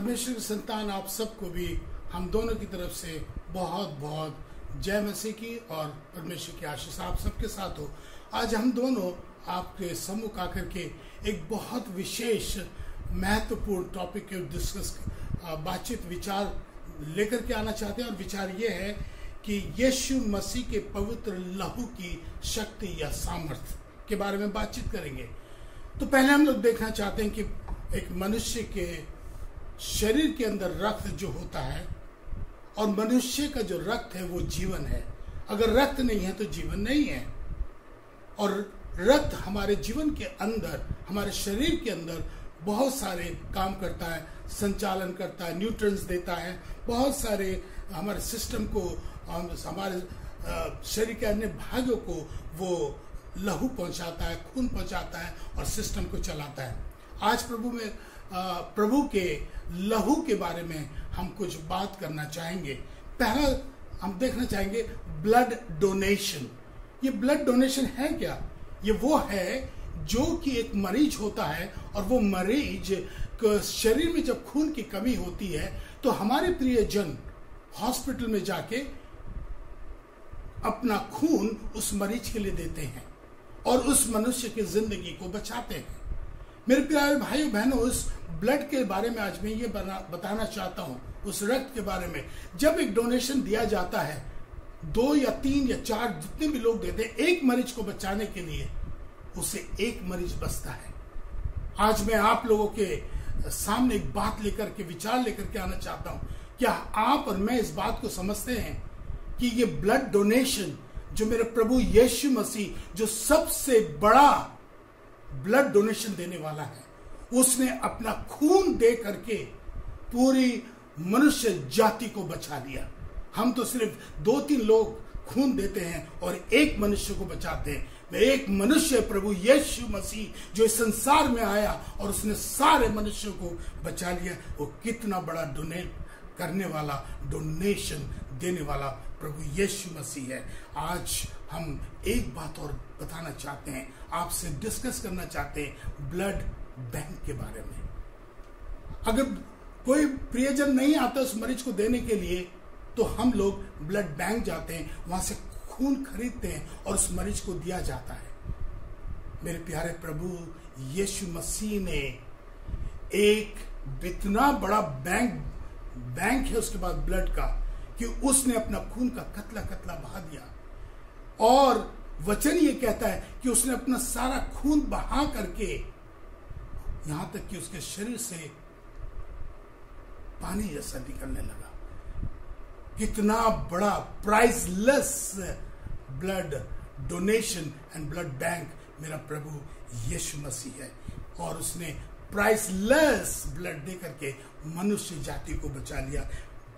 परमेश्वर की संतान आप सबको भी हम दोनों की तरफ से बहुत बहुत जय मसीह की और परमेश्वर की आशीष आप सबके साथ हो। आज हम दोनों आपके सम्मुख आकर के एक बहुत विशेष महत्वपूर्ण टॉपिक के डिस्कस बातचीत विचार लेकर के आना चाहते हैं और विचार ये है कि यीशु मसीह के पवित्र लहू की शक्ति या सामर्थ्य के बारे में बातचीत करेंगे। तो पहले हम लोग देखना चाहते हैं कि एक मनुष्य के शरीर के अंदर रक्त जो होता है और मनुष्य का जो रक्त है वो जीवन है। अगर रक्त नहीं है तो जीवन नहीं है। और रक्त हमारे जीवन के अंदर, हमारे शरीर के अंदर बहुत सारे काम करता है, संचालन करता है, न्यूट्रिएंट्स देता है, बहुत सारे हमारे सिस्टम को, हमारे शरीर के अन्य भागों को वो लहू पहुंचाता है, खून पहुंचाता है और सिस्टम को चलाता है। आज प्रभु के लहू के बारे में हम कुछ बात करना चाहेंगे। पहला हम देखना चाहेंगे ब्लड डोनेशन। ये ब्लड डोनेशन है क्या? ये वो है जो कि एक मरीज होता है और वो मरीज के शरीर में जब खून की कमी होती है तो हमारे प्रियजन हॉस्पिटल में जाके अपना खून उस मरीज के लिए देते हैं और उस मनुष्य की जिंदगी को बचाते हैं। मेरे प्यारे भाइयों बहनों, उस ब्लड के बारे में आज मैं ये बताना चाहता हूं, उस रक्त के बारे में। जब एक डोनेशन दिया जाता है, 2 या 3 या 4 जितने भी लोग देते हैं एक मरीज को बचाने के लिए, उससे एक मरीज बचता है। आज मैं आप लोगों के सामने एक बात लेकर के, विचार लेकर के आना चाहता हूं। क्या आप और मैं इस बात को समझते हैं कि ये ब्लड डोनेशन जो मेरे प्रभु यीशु मसीह, जो सबसे बड़ा ब्लड डोनेशन देने वाला है, उसने अपना खून दे करके पूरी मनुष्य जाति को बचा लिया। हम तो सिर्फ 2-3 लोग खून देते हैं और एक मनुष्य को बचाते हैं। मैं एक मनुष्य प्रभु यीशु मसीह जो इस संसार में आया और उसने सारे मनुष्यों को बचा लिया। वो कितना बड़ा डोनेट करने वाला, डोनेशन देने वाला प्रभु यीशु मसीह है। आज हम एक बात और बताना चाहते हैं, आपसे डिस्कस करना चाहते हैं ब्लड बैंक के बारे में। अगर कोई प्रियजन नहीं आता उस मरीज को देने के लिए तो हम लोग ब्लड बैंक जाते हैं, वहां से खून खरीदते हैं और उस मरीज को दिया जाता है। मेरे प्यारे प्रभु यीशु मसीह ने एक इतना बड़ा बैंक है उसके बाद ब्लड का, कि उसने अपना खून का कतला कतला बहा दिया। और वचन ये कहता है कि उसने अपना सारा खून बहा करके यहां तक कि उसके शरीर से पानी जैसा निकलने लगा। कितना बड़ा priceless blood donation and blood bank मेरा प्रभु यीशु मसीह है। और उसने प्राइसलेस ब्लड दे करके मनुष्य जाति को बचा लिया।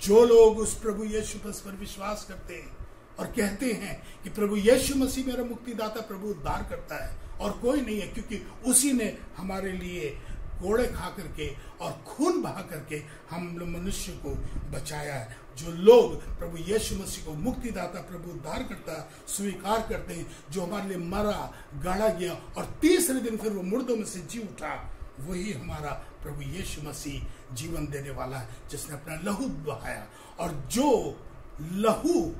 जो लोग उस प्रभु यीशु मसीह पर विश्वास करते हैं और कहते हैं कि प्रभु यीशु मसीह मेरा मुक्तिदाता, प्रभु उद्धार करता है और कोई नहीं है, क्योंकि उसी ने हमारे लिए कोड़े खा करके और खून बहा करके हम मनुष्य को बचाया है। जो लोग प्रभु यीशु मसीह को मुक्तिदाता, प्रभु उद्धार करता स्वीकार करते हैं, जो हमारे लिए मरा, गाड़ा गया और तीसरे दिन फिर वो मुर्दों में से जी उठा, वही हमारा प्रभु यीशु मसीह जीवन देने वाला है, जिसने अपना लहू बहाया। और जो लहू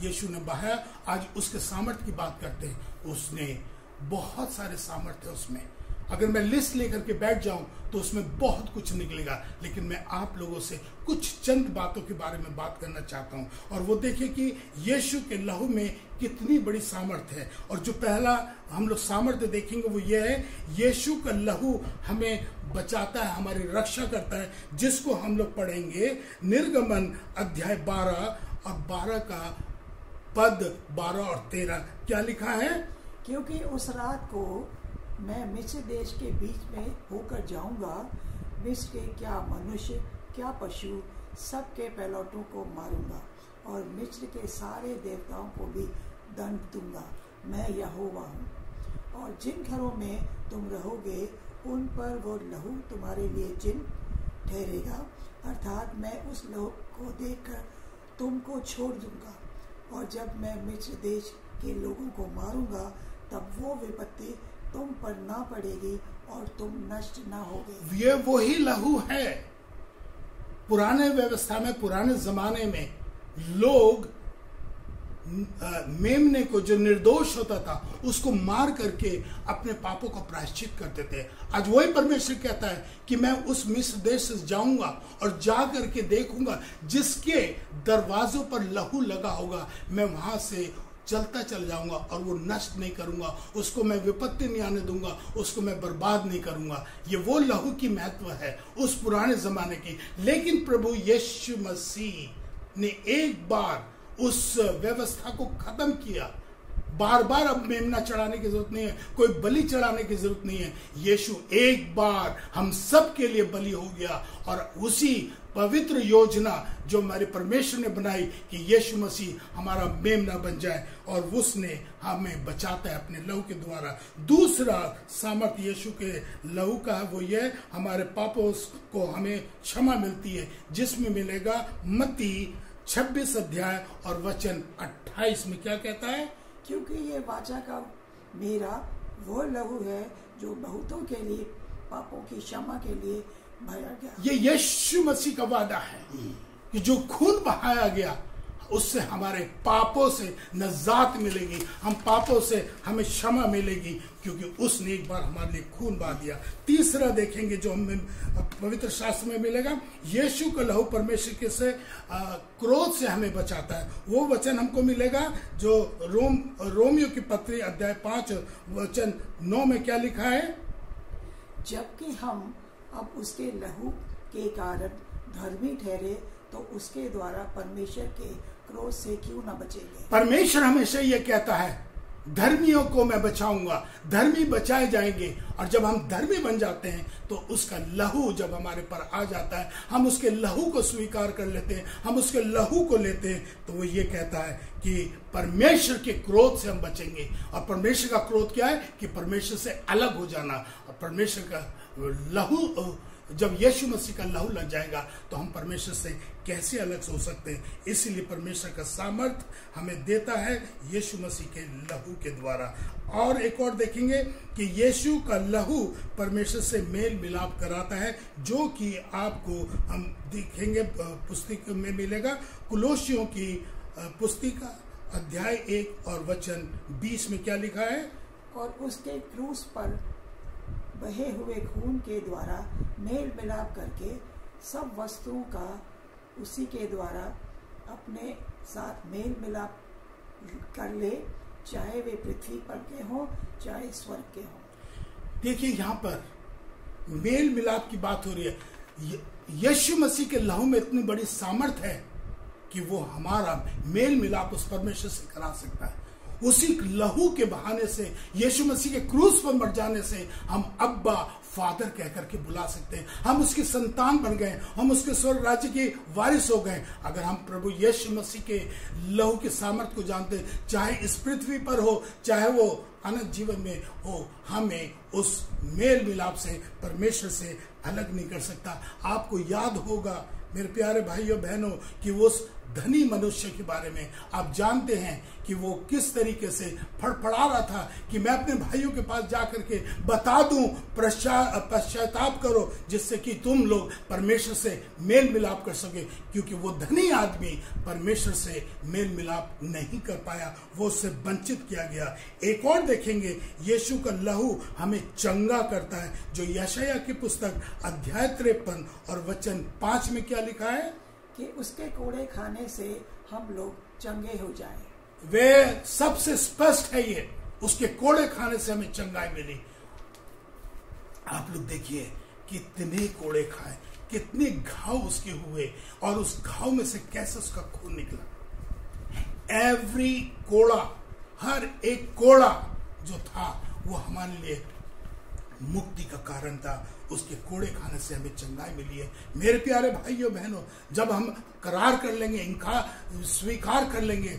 यीशु ने बहाया, आज उसके सामर्थ्य की बात करते हैं। उसने बहुत सारे सामर्थ्य उसमें, अगर मैं लिस्ट लेकर के बैठ जाऊं तो उसमें बहुत कुछ निकलेगा, लेकिन मैं आप लोगों से कुछ चंद बातों के बारे में बात करना चाहता हूं। और वो देखिए कि यीशु के लहू में कितनी बड़ी सामर्थ्य है। और जो पहला हम लोग सामर्थ्य देखेंगे वो ये है, यीशु का लहू हमें बचाता है, हमारी रक्षा करता है, जिसको हम लोग पढ़ेंगे निर्गमन अध्याय 12 और 12 का पद 12 और 13। क्या लिखा है? क्योंकि उस रात को मैं मिस्र देश के बीच में होकर जाऊंगा, मिस्र के क्या मनुष्य क्या पशु सबके पहलौठों को मारूंगा और मिस्र के सारे देवताओं को भी दंड दूंगा। मैं यहोवा हूँ। और जिन घरों में तुम रहोगे उन पर वो लहू तुम्हारे लिए चिन्ह ठहरेगा, अर्थात मैं उस लहू को देखकर तुमको छोड़ दूंगा। और जब मैं मिस्र देश के लोगों को मारूंगा तब वो विपत्ति तुम पर ना पड़ेगी और तुम नष्ट ना होगे। ये वही लहू है पुराने व्यवस्था में, पुराने जमाने में लोग मेमने को, जो निर्दोष होता था, उसको मार करके अपने पापों का प्रायश्चित करते थे। आज वही परमेश्वर कहता है कि मैं उस मिस्र देश से जाऊंगा और जा करके देखूंगा, जिसके दरवाजों पर लहू लगा होगा मैं वहां से चलता चल जाऊंगा और वो नष्ट नहीं करूंगा, उसको मैं विपत्ति नहीं आने दूंगा, उसको मैं बर्बाद नहीं करूंगा। ये वो लहू की महत्व है उस पुराने जमाने की। लेकिन प्रभु यीशु मसीह ने एक बार उस व्यवस्था को खत्म किया। बार बार अब मेमना चढ़ाने की जरूरत नहीं है, कोई बलि चढ़ाने की जरूरत नहीं है। यीशु एक बार हम सब के लिए बलि हो गया, और उसी पवित्र योजना जो हमारे परमेश्वर ने बनाई कि यीशु मसीह हमारा मेमना बन जाए, और उसने हमें बचाता है अपने लहू के द्वारा। दूसरा सामर्थ्य यीशु के लहू का है, वो ये हमारे पापों को हमें क्षमा मिलती है, जिसमें मिलेगा मत्ती 26 अध्याय और वचन 28 में क्या कहता है? क्योंकि ये वाचा का मेरा वो लहू है जो बहुतों के लिए पापों की क्षमा के लिए बहाया गया। ये यीशु मसीह का वादा है कि जो खून बहाया गया उससे हमारे पापों से नजात मिलेगी, हम पापों से हमें क्षमा मिलेगी, क्योंकि उसने एक बार हमारे लिए खून बहा दिया। तीसरा देखेंगे जो हमें पवित्र शास्त्र में मिलेगा, यीशु का लहू परमेश्वर के से क्रोध से हमें बचाता है। वो वचन हमको मिलेगा जो रोमियो की पत्री अध्याय 5 वचन 9 में क्या लिखा है? जबकि हम अब उसके लहू के कारण धर्मी ठहरे, तो उसके द्वारा परमेश्वर के क्रोध से क्यों न बचेंगे। परमेश्वर हमेशा ये कहता है, धर्मियों को मैं बचाऊंगा, धर्मी बचाए जाएंगे। और जब हम धर्मी बन जाते हैं तो उसका लहू जब हमारे पर आ जाता है, हम उसके लहू को स्वीकार कर लेते हैं, हम उसके लहू को लेते हैं, तो वो ये कहता है कि परमेश्वर के क्रोध से हम बचेंगे। और परमेश्वर का क्रोध क्या है? कि परमेश्वर से अलग हो जाना। और परमेश्वर का लहू, जब यीशु मसीह का लहू लग जाएगा तो हम परमेश्वर से कैसे अलग हो सकते हैं। इसीलिए परमेश्वर का सामर्थ हमें देता है यीशु मसीह के लहू के द्वारा। और एक और देखेंगे कि यीशु का लहू परमेश्वर से मेल मिलाप कराता है, जो कि आपको हम देखेंगे पुस्तक में मिलेगा। कुलोसियों की पुस्तिका अध्याय 1 और वचन 20 में क्या लिखा है? और उसके क्रूस पर बहे हुए खून के द्वारा मेल मिलाप करके सब वस्तुओं का उसी के द्वारा अपने साथ मेल मिलाप कर ले, चाहे वे पृथ्वी पर के हों चाहे स्वर्ग के हों। देखिए यहाँ पर मेल मिलाप की बात हो रही है। यीशु मसीह के लहू में इतनी बड़ी सामर्थ है कि वो हमारा मेल मिलाप उस परमेश्वर से करा सकता है। उसी लहू के बहाने से, यीशु मसीह के क्रूस पर मर जाने से हम अब्बा फादर कह करके बुला सकते हैं। हम उसके संतान बन गए, हम उसके स्वर्ग राज्य के वारिस हो गए। अगर हम प्रभु यीशु मसीह के लहू के सामर्थ्य को जानते हैं, चाहे इस पृथ्वी पर हो चाहे वो अनंत जीवन में हो, हमें उस मेल मिलाप से, परमेश्वर से अलग नहीं कर सकता। आपको याद होगा मेरे प्यारे भाइयों बहनों कि वो उस धनी मनुष्य के बारे में आप जानते हैं कि वो किस तरीके से फड़फड़ा रहा था कि मैं अपने भाइयों के पास जाकर के बता दूं, पश्चाताप करो, जिससे कि तुम लोग परमेश्वर से मेल मिलाप कर सके। क्योंकि वो धनी आदमी परमेश्वर से मेल मिलाप नहीं कर पाया, वो उससे वंचित किया गया। एक और देखेंगे, यीशु का लहू हमें चंगा करता है, जो यशायाह की पुस्तक अध्याय 53 और वचन 5 में क्या लिखा है? कि उसके कोड़े खाने से हम लोग चंगे हो जाएं। वे सबसे स्पष्ट है ये, उसके कोड़े खाने से हमें चंगाई मिली। आप लोग देखिए कितने कोड़े खाए, कितने घाव उसके हुए, और उस घाव में से कैसे उसका खून निकला। एवरी कोड़ा, हर एक कोड़ा जो था वो हमारे लिए मुक्ति का कारण था। उसके कोड़े खाने से हमें चंगाई मिली है। मेरे प्यारे भाइयों बहनों, जब हम करार कर लेंगे, स्वीकार कर लेंगे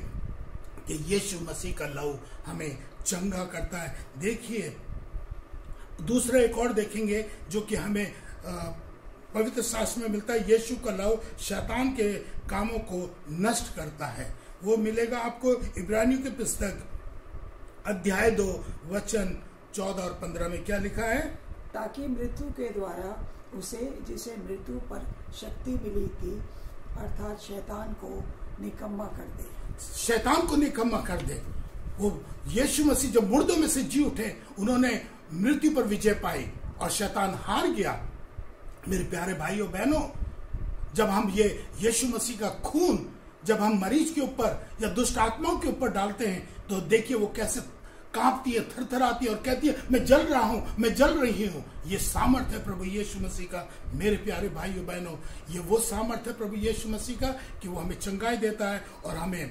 कि यीशु मसीह का लहू हमें चंगा करता है। देखिए दूसरा एक और देखेंगे जो कि हमें पवित्र शास्त्र में मिलता है। यीशु का लहू शैतान के कामों को नष्ट करता है। वो मिलेगा आपको इब्रानियों की पुस्तक अध्याय 2 वचन 14 और 15 में क्या लिखा है? ताकि मृत्यु के द्वारा उसे, जिसे मृत्यु पर शक्ति मिली थी, अर्थात शैतान को निकम्मा कर दे। शैतान को निकम्मा कर दे। वो यीशु मसीह जब मुर्दों में से जी उठे, उन्होंने मृत्यु पर विजय पाई और शैतान हार गया। मेरे प्यारे भाइयों बहनों, जब हम ये यीशु मसीह का खून जब हम मरीज के ऊपर या दुष्ट आत्माओं के ऊपर डालते हैं, तो देखिए वो कैसे कांपती है, थरथराती है और कहती है मैं जल रहा हूं, मैं जल रही हूं। ये सामर्थ्य है प्रभु यीशु मसीह का। मेरे प्यारे भाइयों बहनों, ये वो सामर्थ्य है प्रभु यीशु मसीह का कि वो हमें चंगाई देता है और हमें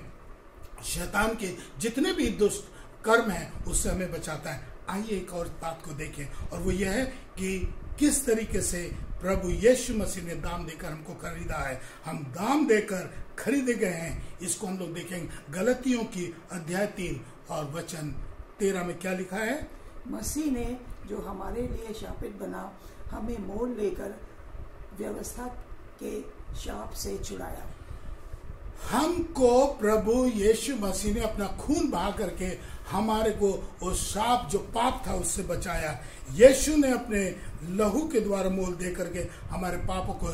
शैतान के जितने भी दुष्ट कर्म हैं उससे हमें बचाता है। आइए एक और बात को देखें, और वो ये है कि किस तरीके से प्रभु यीशु मसीह ने दाम देकर हमको खरीदा है। हम दाम देकर खरीदे गए हैं, इसको हम लोग देखेंगे। गलतियों की अध्याय 3 और वचन 13 में क्या लिखा है? मसीह ने जो हमारे लिए शापित बना, हमें मोल लेकर व्यवस्था के शाप से छुड़ाया। हमको प्रभु यीशु मसीह ने अपना खून बहा करके हमारे को उस शाप जो पाप था उससे बचाया। यीशु ने अपने लहू के द्वारा मोल दे करके हमारे पापों को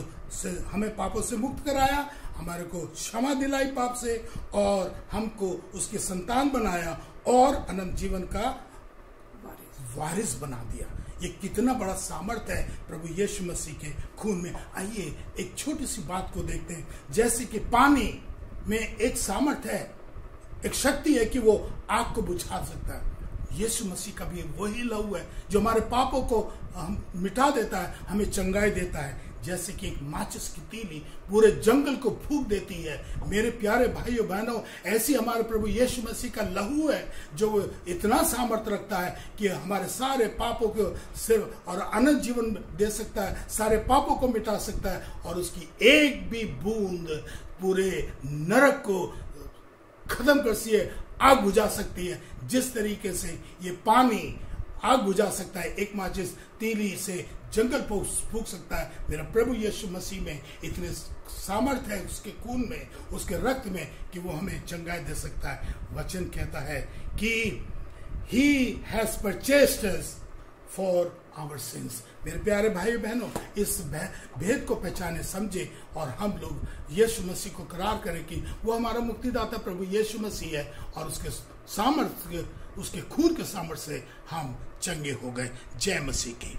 हमें पापों से मुक्त कराया, हमारे को क्षमा दिलाई पाप से, और हमको उसकी संतान बनाया और अनंत जीवन का वारिस बना दिया। ये कितना बड़ा सामर्थ्य है प्रभु यीशु मसीह के खून में। आइए एक छोटी सी बात को देखते हैं। जैसे कि पानी में एक सामर्थ्य है, एक शक्ति है कि वो आग को बुझा सकता है। यीशु मसीह का भी वही लहू है जो हमारे पापों को मिटा देता है, हमें चंगाई देता है। जैसे कि एक माचिस की तीली पूरे जंगल को फूंक देती है। मेरे प्यारे भाइयों बहनों, ऐसी हमारे प्रभु यीशु मसीह का लहू है जो इतना सामर्थ्य रखता है कि हमारे सारे पापों को सिर्फ और अनंत जीवन दे सकता है, सारे पापों को मिटा सकता है, और उसकी एक भी बूंद पूरे नरक को खत्म कर सी है, आग बुझा सकती है। जिस तरीके से ये पानी आग बुझा सकता है, एक माचिस तीली से जंगल फूंक सकता है। मेरा प्रभु यीशु मसीह में इतने सामर्थ्य है उसके खून में, उसके रक्त में, कि वो हमें चंगाई दे सकता है। वचन कहता है कि He has purchased us for our sins। मेरे प्यारे भाई बहनों, इस भेद को पहचाने, समझे और हम लोग यीशु मसीह को करार करें कि वो हमारा मुक्तिदाता प्रभु यीशु मसीह है, और उसके सामर्थ्य, उसके खून के सामर्थ्य से हम चंगे हो गए। जय मसीह की।